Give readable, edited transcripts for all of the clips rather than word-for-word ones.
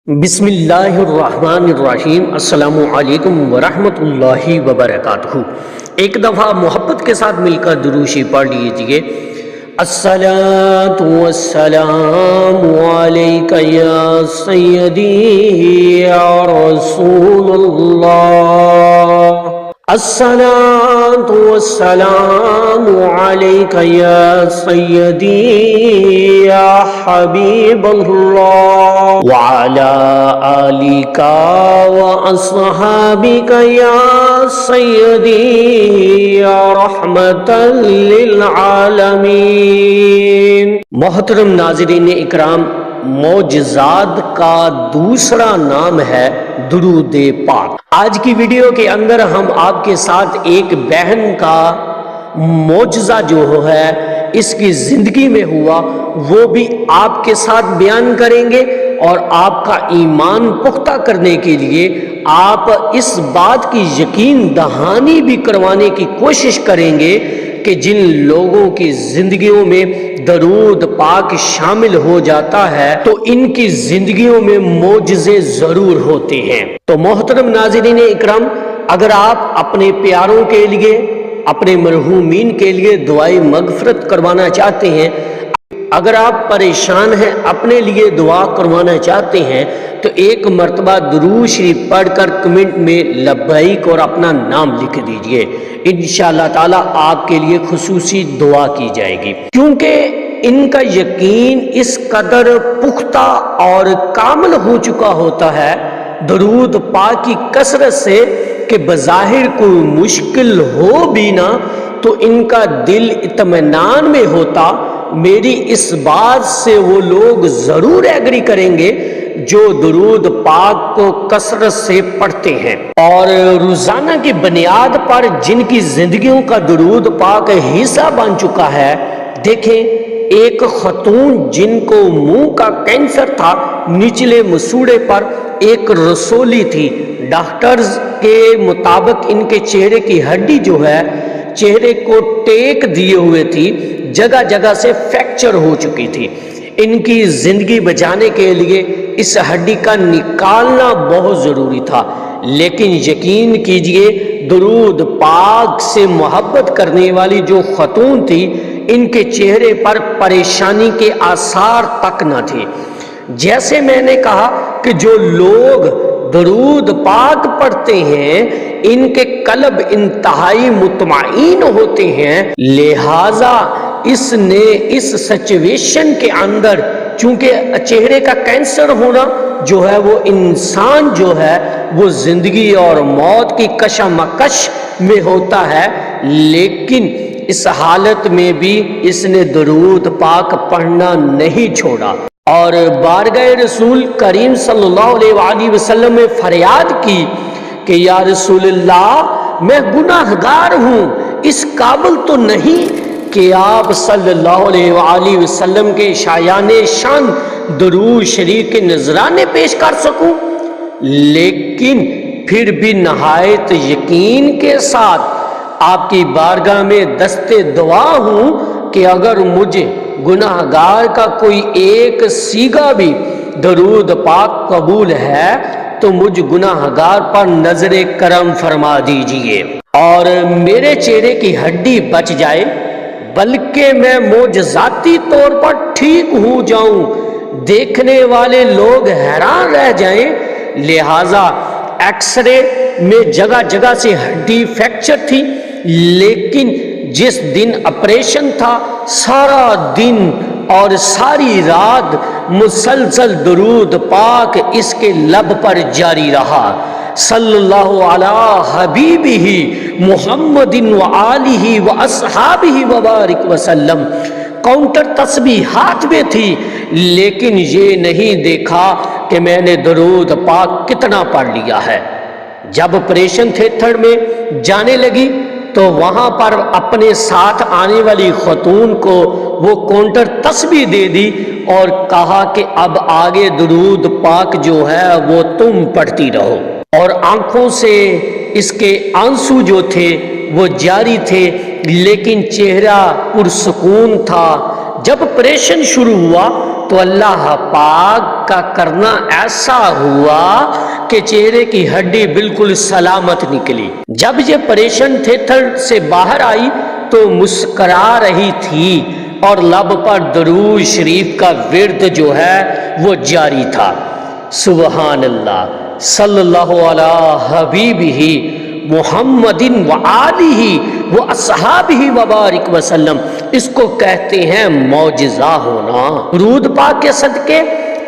بسم اللہ الرحمن الرحیم۔ السلام علیکم ورحمۃ اللہ وبرکاتہ۔ ایک دفعہ محبت کے ساتھ مل کر درود شریف پڑھ لیجئے۔ الصلاۃ والسلام علیک یا سیدی یا رسول اللہ، الصلاۃ والسلام علیک یا سیدی یا حبیب اللہ وعلی آلک واصحابک یا سیدی یا رحمت للعالمین۔ محترم ناظرین اکرام، معجزات کا دوسرا نام ہے درود پاک۔ آج کی ویڈیو کے اندر ہم آپ کے ساتھ ایک بہن کا معجزہ جو ہے اس کی زندگی میں ہوا وہ بھی آپ کے ساتھ بیان کریں گے، اور آپ کا ایمان پختہ کرنے کے لیے آپ اس بات کی یقین دہانی بھی کروانے کی کوشش کریں گے کہ جن لوگوں کی زندگیوں میں درود پاک شامل ہو جاتا ہے تو ان کی زندگیوں میں معجزے ضرور ہوتے ہیں۔ تو محترم ناظرین اکرام، اگر آپ اپنے پیاروں کے لیے، اپنے مرحومین کے لیے دعائیں مغفرت کروانا چاہتے ہیں، اگر آپ پریشان ہیں اپنے لیے دعا کروانا چاہتے ہیں، تو ایک مرتبہ درود شریف پڑھ کر کمنٹ میں لبیک اور اپنا نام لکھ دیجئے۔ انشاءاللہ تعالی آپ کے لیے خصوصی دعا کی جائے گی، کیونکہ ان کا یقین اس قدر پختہ اور کامل ہو چکا ہوتا ہے درود پاک کی کثرت سے کہ بظاہر کوئی مشکل ہو بھی نہ تو ان کا دل اطمینان میں ہوتا۔ میری اس بات سے وہ لوگ ضرور ایگری کریں گے جو درود پاک کو کثرت سے پڑھتے ہیں، اور روزانہ کی بنیاد پر جن کی زندگیوں کا درود پاک حصہ بن چکا ہے۔ دیکھیں، ایک خاتون جن کو منہ کا کینسر تھا، نچلے مسوڑے پر ایک رسولی تھی، ڈاکٹرز کے مطابق ان کے چہرے کی ہڈی جو ہے چہرے کو ٹیک دیے ہوئے تھی، جگہ جگہ سے فریکچر ہو چکی تھی۔ ان کی زندگی بچانے کے لیے اس ہڈی کا نکالنا بہت ضروری تھا، لیکن یقین کیجئے درود پاک سے محبت کرنے والی جو خاتون تھی، ان کے چہرے پر پریشانی کے آثار تک نہ تھے۔ جیسے میں نے کہا کہ جو لوگ درود پاک پڑھتے ہیں ان کے قلب انتہائی مطمئن ہوتے ہیں، لہذا اس نے اس سچویشن کے اندر، چونکہ چہرے کا کینسر ہونا جو ہے وہ انسان جو ہے وہ زندگی اور موت کی کشمکش میں ہوتا ہے، لیکن اس حالت میں بھی اس نے درود پاک پڑھنا نہیں چھوڑا، اور بارگاہ رسول کریم صلی اللہ علیہ وآلہ وسلم میں فریاد کی کہ یا رسول اللہ، میں گناہ گار ہوں، اس قابل تو نہیں کہ آپ صلی اللہ علیہ وآلہ وسلم کے شایان شان درود شریف کے نذرانے پیش کر سکوں، لیکن پھر بھی نہایت یقین کے ساتھ آپ کی بارگاہ میں دستے دعا ہوں کہ اگر مجھے گناہ گار کا کوئی ایک سیگا بھی درود پاک قبول ہے تو مجھ گناہ گار پر نظر کرم فرما دیجئے اور میرے چہرے کی ہڈی بچ جائے، بلکہ میں معجزاتی طور پر ٹھیک ہو جاؤں، دیکھنے والے لوگ حیران رہ جائیں۔ لہٰذا ایکس رے میں جگہ جگہ سے ہڈی فریکچر تھی، لیکن جس دن آپریشن تھا سارا دن اور ساری رات مسلسل درود پاک اس کے لب پر جاری رہا۔ صلی اللہ علی حبیبہ محمد وآلہ واصحابہ وبارک وسلم۔ کاؤنٹر تسبیح ہاتھ میں تھی، لیکن یہ نہیں دیکھا کہ میں نے درود پاک کتنا پڑھ لیا ہے۔ جب آپریشن تھیٹر میں جانے لگی تو وہاں پر اپنے ساتھ آنے والی خاتون کو وہ کاؤنٹر تسبیح دے دی اور کہا کہ اب آگے درود پاک جو ہے وہ تم پڑھتی رہو، اور آنکھوں سے اس کے آنسو جو تھے وہ جاری تھے، لیکن چہرہ پرسکون تھا۔ جب آپریشن شروع ہوا تو اللہ پاک کا کرنا ایسا ہوا کہ چہرے کی ہڈی بالکل سلامت نکلی۔ جب یہ آپریشن تھیٹر سے باہر آئی تو مسکرا رہی تھی اور لب پر درود شریف کا ورد جو ہے وہ جاری تھا۔ سبحان اللہ، صلی اللہ علی حبیبہ محمد وآلہ واصحابہ وبارک وسلم۔ اس کو کہتے ہیں معجزہ ہونا۔ درود پاک کے صدقے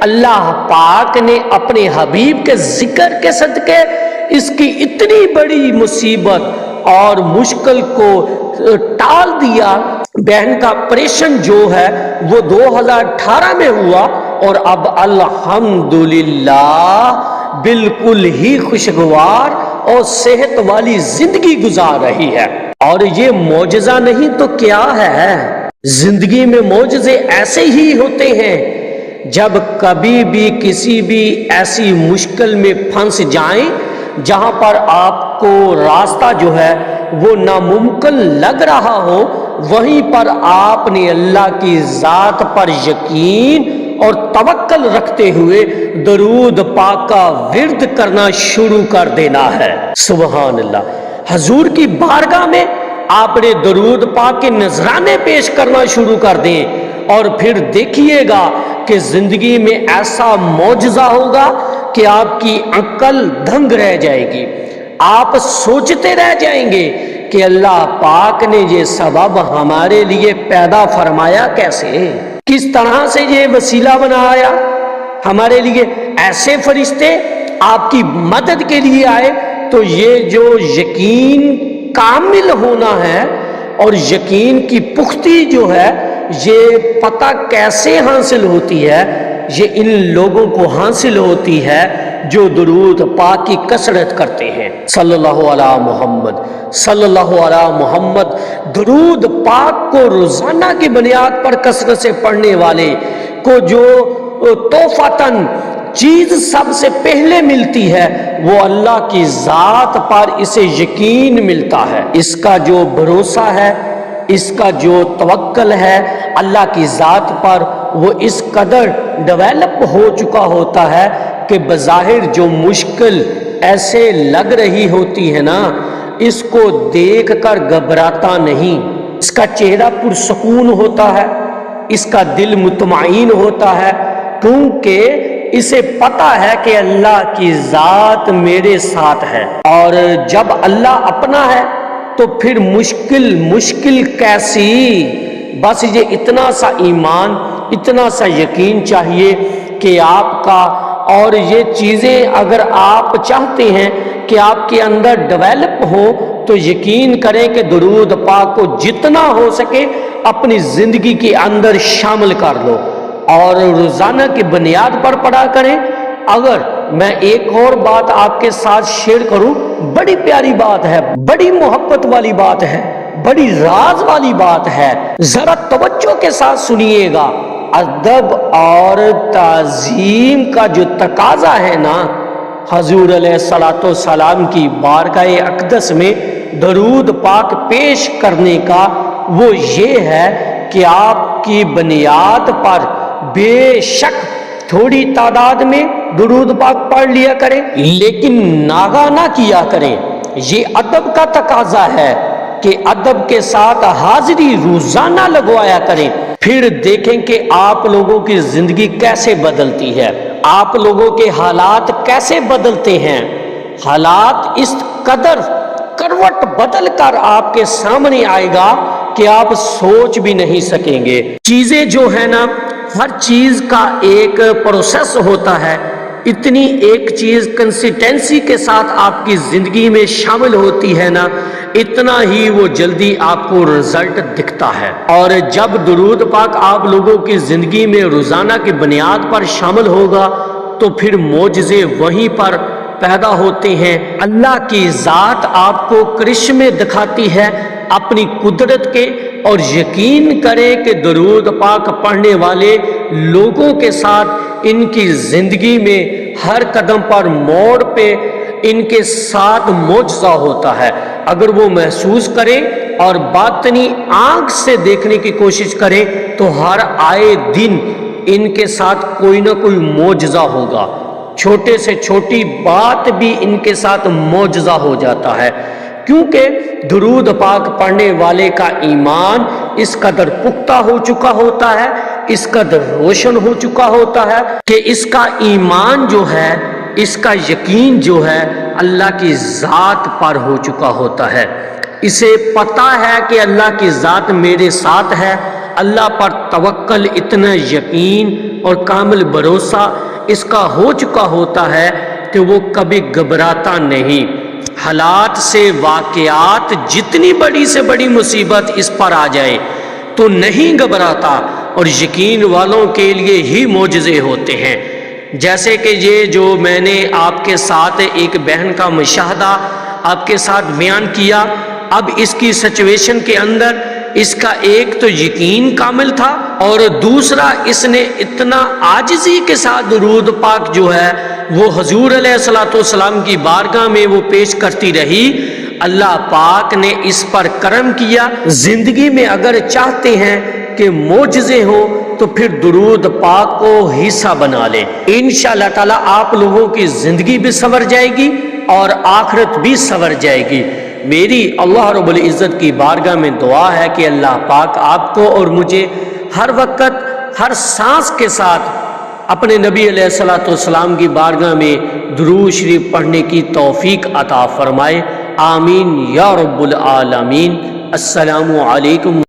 اللہ پاک نے اپنے حبیب کے ذکر کے صدقے اس کی اتنی بڑی مصیبت اور مشکل کو ٹال دیا۔ بہن کا آپریشن جو ہے وہ 2018 میں ہوا اور اب الحمدللہ بالکل ہی خوشگوار اور صحت والی زندگی گزار رہی ہے۔ اور یہ معجزہ نہیں تو کیا ہے؟ زندگی میں معجزے ایسے ہی ہوتے ہیں۔ جب کبھی بھی کسی بھی ایسی مشکل میں پھنس جائیں جہاں پر آپ کو راستہ جو ہے وہ ناممکن لگ رہا ہو، وہیں پر آپ نے اللہ کی ذات پر یقین اور توکل رکھتے ہوئے درود پاک کا ورد کرنا شروع کر دینا ہے۔ سبحان اللہ۔ حضور کی بارگاہ میں آپ نے درود پاک کے نذرانے پیش کرنا شروع کر دیں اور پھر دیکھیے گا کہ زندگی میں ایسا معجزہ ہوگا کہ آپ کی عقل دنگ رہ جائے گی۔ آپ سوچتے رہ جائیں گے کہ اللہ پاک نے یہ سبب ہمارے لیے پیدا فرمایا کیسے، کس طرح سے یہ وسیلہ بنایا ہمارے لیے۔ ایسے فرشتے آپ کی مدد کے لیے آئے تو یہ جو یقین کامل ہونا ہے اور یقین کی پختگی جو ہے یہ پتہ کیسے حاصل ہوتی ہے؟ یہ ان لوگوں کو حاصل ہوتی ہے جو درود پاک کی کثرت کرتے ہیں۔ صلی اللہ علی محمد، صلی اللہ علی محمد۔ درود پاک کو روزانہ کی بنیاد پر کثرت سے پڑھنے والے کو جو توفتاً چیز سب سے پہلے ملتی ہے وہ اللہ کی ذات پر اسے یقین ملتا ہے۔ اس کا جو بھروسہ ہے، اس کا جو توکل ہے اللہ کی ذات پر، وہ اس قدر ڈیولپ ہو چکا ہوتا ہے کہ بظاہر جو مشکل ایسے لگ رہی ہوتی ہے نا، اس کو دیکھ کر گھبراتا نہیں۔ اس کا چہرہ پرسکون ہوتا ہے، اس کا دل مطمئن ہوتا ہے، کیونکہ اسے پتا ہے کہ اللہ کی ذات میرے ساتھ ہے۔ اور جب اللہ اپنا ہے تو پھر مشکل کیسی؟ بس یہ اتنا سا ایمان، اتنا سا یقین چاہیے کہ آپ کا، اور یہ چیزیں اگر آپ چاہتے ہیں کہ آپ کے اندر ڈیولپ ہو تو یقین کریں کہ درود پاک کو جتنا ہو سکے اپنی زندگی کے اندر شامل کر لو اور روزانہ کی بنیاد پر پڑھا کریں۔ اگر میں ایک اور بات آپ کے ساتھ شیئر کروں، بڑی پیاری بات ہے، بڑی محبت والی بات ہے، بڑی راز والی بات ہے، ذرا توجہ کے ساتھ سنیے گا۔ ادب اور تعظیم کا جو تقاضا ہے نا، حضور علیہ الصلوۃ والسلام کی بارگاہ اقدس میں درود پاک پیش کرنے کا، وہ یہ ہے کہ آپ کی بنیاد پر بے شک تھوڑی تعداد میں درود پاک پڑھ لیا کریں، لیکن ناغہ نہ کیا کریں۔ یہ ادب کا تقاضا ہے کہ ادب کے ساتھ حاضری روزانہ لگوایا کریں۔ پھر دیکھیں کہ آپ لوگوں کی زندگی کیسے بدلتی ہے، آپ لوگوں کے حالات کیسے بدلتے ہیں۔ حالات اس قدر کروٹ بدل کر آپ کے سامنے آئے گا کہ آپ سوچ بھی نہیں سکیں گے۔ چیزیں جو ہے نا، ہر چیز کا ایک پروسیس ہوتا ہے، اتنی ایک چیز کنسسٹنسی کے ساتھ آپ کی زندگی میں شامل ہوتی ہے نا، اتنا ہی وہ جلدی آپ کو رزلٹ دکھتا ہے۔ اور جب درود پاک آپ لوگوں کی زندگی میں روزانہ کی بنیاد پر شامل ہوگا تو پھر معجزے وہیں پر پیدا ہوتے ہیں۔ اللہ کی ذات آپ کو کرشمے دکھاتی ہے اپنی قدرت کے، اور یقین کریں کہ درود پاک پڑھنے والے لوگوں کے ساتھ ان کی زندگی میں ہر قدم پر موڑ پہ ان کے ساتھ معجزہ ہوتا ہے۔ اگر وہ محسوس کریں اور باطنی آنکھ سے دیکھنے کی کوشش کریں تو ہر آئے دن ان کے ساتھ کوئی نہ کوئی معجزہ ہوگا، چھوٹے سے چھوٹی بات بھی ان کے ساتھ معجزہ ہو جاتا ہے، کیونکہ درود پاک پڑھنے والے کا ایمان اس قدر پختہ ہو چکا ہوتا ہے، اس قدر روشن ہو چکا ہوتا ہے کہ اس کا ایمان جو ہے، اس کا یقین جو ہے اللہ کی ذات پر ہو چکا ہوتا ہے۔ اسے پتہ ہے کہ اللہ کی ذات میرے ساتھ ہے، اللہ پر توکل، اتنا یقین اور کامل بھروسہ اس کا ہو چکا ہوتا ہے کہ وہ کبھی گھبراتا نہیں۔ حالات سے، واقعات، جتنی بڑی سے بڑی مصیبت اس پر آ جائے تو نہیں گھبراتا، اور یقین والوں کے لیے ہی معجزے ہوتے ہیں۔ جیسے کہ یہ جو میں نے آپ کے ساتھ ایک بہن کا مشاہدہ آپ کے ساتھ بیان کیا، اب اس کی سچویشن کے اندر اس کا ایک تو یقین کامل تھا، اور دوسرا اس نے اتنا عاجزی کے ساتھ درود پاک جو ہے وہ حضور علیہ الصلوۃ والسلام کی بارگاہ میں وہ پیش کرتی رہی۔ اللہ پاک نے اس پر کرم کیا۔ زندگی میں اگر چاہتے ہیں کہ معجزے ہوں تو پھر درود پاک کو حصہ بنا لیں، انشاءاللہ تعالی آپ لوگوں کی زندگی بھی سنور جائے گی اور آخرت بھی سنور جائے گی۔ میری اللہ رب العزت کی بارگاہ میں دعا ہے کہ اللہ پاک آپ کو اور مجھے ہر وقت، ہر سانس کے ساتھ اپنے نبی علیہ الصلوۃ والسلام کی بارگاہ میں درود شریف پڑھنے کی توفیق عطا فرمائے، آمین یا رب العالمین۔ السلام علیکم۔